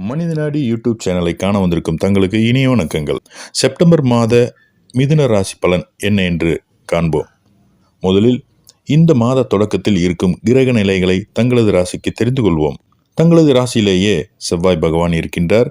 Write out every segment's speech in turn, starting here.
மனிதநாடி YouTube சேனலை காண வந்திருக்கும் தங்களுக்கு இனிய வணக்கங்கள். செப்டம்பர் மாத மிதுன ராசி பலன் என்ன என்று காண்போம். முதலில் இந்த மாத தொடக்கத்தில் இருக்கும் கிரக நிலைகளை தங்களது ராசிக்கு தெரிந்து கொள்வோம். தங்களது ராசியிலேயே செவ்வாய் பகவான் இருக்கின்றார்.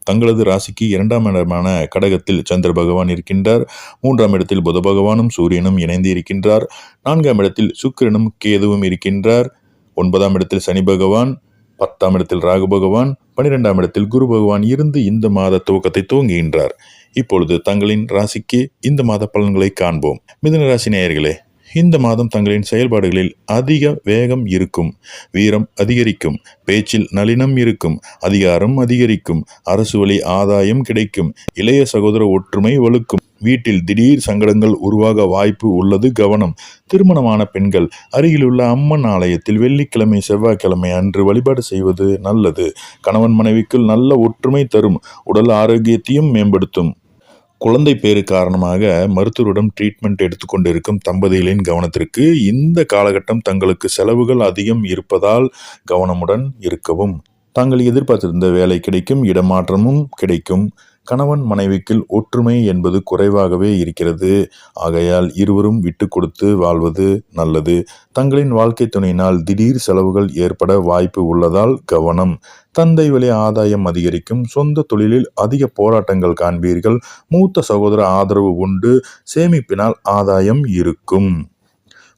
தங்களது ராசிக்கு 2ஆம் இடமான கடகத்தில் சந்திர பகவான் இருக்கின்றார். 3ஆம் இடத்தில் புத பகவானும் சூரியனும் இணைந்து இருக்கின்றார். 4ஆம் இடத்தில் சுக்கிரனும் கேதுவும் இருக்கின்றார். 9ஆம் இடத்தில் சனி பகவான், 10ஆம் இடத்தில் ராகு பகவான், 12ஆம் இடத்தில் குரு பகவான் இருந்து இந்த மாத துவக்கத்தை துவங்குகின்றார். இப்பொழுது தங்களின் ராசிக்கு இந்த மாத பலன்களை காண்போம். மிதுன ராசி நேயர்களே, இந்த மாதம் தங்களின் செயல்பாடுகளில் அதிக வேகம் இருக்கும், வீரம் அதிகரிக்கும், பேச்சில் நளினம் இருக்கும், அதிகாரம் அதிகரிக்கும், அரசு வழி ஆதாயம் கிடைக்கும், இளைய சகோதர ஒற்றுமை வலுக்கும், வீட்டில் திடீர் சங்கடங்கள் உருவாக வாய்ப்பு உள்ளது, கவனம். திருமணமான பெண்கள் அருகிலுள்ள அம்மன் ஆலயத்தில் வெள்ளிக்கிழமை செவ்வாய்க்கிழமை அன்று வழிபாடு செய்வது நல்லது. கணவன் மனைவிக்குள் நல்ல ஒற்றுமை தரும், உடல் ஆரோக்கியத்தையும் மேம்படுத்தும். குழந்தை பேறு காரணமாக மருத்துவரிடம் ட்ரீட்மெண்ட் எடுத்துக்கொண்டிருக்கும் தம்பதிகளின் கவனத்திற்கு இந்த காலகட்டம் தங்களுக்கு செலவுகள் அதிகம் இருப்பதால் கவனமுடன் இருக்கவும். தாங்கள் எதிர்பார்த்திருந்த வேலை கிடைக்கும், இடமாற்றமும் கிடைக்கும். கணவன் மனைவிக்குள் ஒற்றுமை என்பது குறைவாகவே இருக்கிறது. ஆகையால் இருவரும் விட்டு கொடுத்து வாழ்வது நல்லது. தங்களின் வாழ்க்கை துணையினால் திடீர் செலவுகள் ஏற்பட வாய்ப்பு உள்ளதால் கவனம். தந்தை வழி ஆதாயம் அதிகரிக்கும், சொந்த தொழிலில் அதிக போராட்டங்கள் காண்பீர்கள். மூத்த சகோதர ஆதரவு உண்டு, சேமிப்பினால் ஆதாயம் இருக்கும்.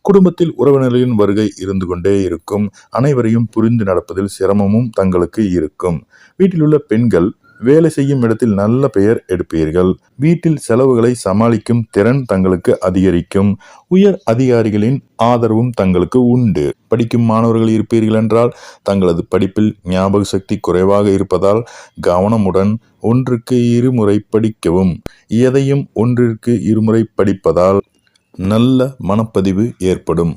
குடும்பத்தில் உறவினர்களின் வருகை இருந்து கொண்டே இருக்கும். அனைவரையும் புரிந்து நடப்பதில் சிரமமும் தங்களுக்கு இருக்கும். வீட்டில் உள்ள பெண்கள் வேலை செய்யும் இடத்தில் நல்ல பெயர் எடுப்பீர்கள். வீட்டில் செலவுகளை சமாளிக்கும் திறன் தங்களுக்கு அதிகரிக்கும். உயர் அதிகாரிகளின் ஆதரவும் தங்களுக்கு உண்டு. படிக்கும் மாணவர்கள் இருப்பீர்கள் என்றால் தங்களது படிப்பில் ஞாபக சக்தி குறைவாக இருப்பதால் கவனமுடன் ஒன்றுக்கு இருமுறை படிக்கவும். எதையும் ஒன்றிற்கு இருமுறை படிப்பதால் நல்ல மனப்பதிவு ஏற்படும்.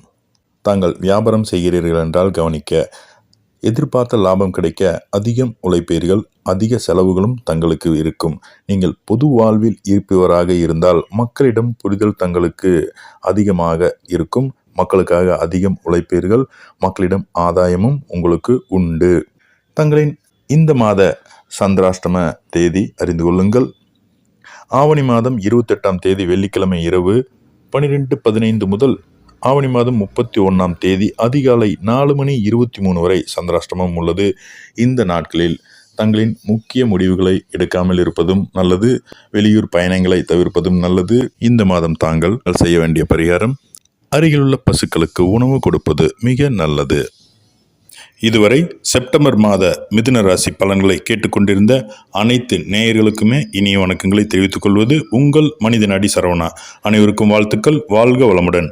தாங்கள் வியாபாரம் செய்கிறீர்கள் என்றால் கவனிக்க. எதிர்பார்த்த லாபம் கிடைக்க அதிகம் உழைப்பீர்கள். அதிக செலவுகளும் தங்களுக்கு இருக்கும். நீங்கள் பொது வாழ்வில் இருப்பவராக இருந்தால் மக்களிடம் புரிதல் தங்களுக்கு அதிகமாக இருக்கும். மக்களுக்காக அதிகம் உழைப்பீர்கள். மக்களிடம் ஆதாயமும் உங்களுக்கு உண்டு. தங்களின் இந்த மாத சந்திராஷ்டம தேதி அறிந்து கொள்ளுங்கள். ஆவணி மாதம் 28ஆம் தேதி வெள்ளிக்கிழமை இரவு 12:15 முதல் ஆவணி மாதம் 31ஆம் தேதி அதிகாலை 4:23 வரை சந்திராஷ்டமம் உள்ளது. இந்த நாட்களில் தங்களின் முக்கிய முடிவுகளை எடுக்காமல் இருப்பதும் நல்லது. வெளியூர் பயணங்களை தவிர்ப்பதும் நல்லது. இந்த மாதம் தாங்கள் செய்ய வேண்டிய பரிகாரம், அருகிலுள்ள பசுக்களுக்கு உணவு கொடுப்பது மிக நல்லது. இதுவரை செப்டம்பர் மாத மிதுன ராசி பலன்களை கேட்டுக்கொண்டிருந்த அனைத்து நேயர்களுக்குமே இனிய வணக்கங்களை தெரிவித்துக் கொள்வது உங்கள் மனிதநாடி சரவணா. அனைவருக்கும் வாழ்த்துக்கள். வாழ்க வளமுடன்.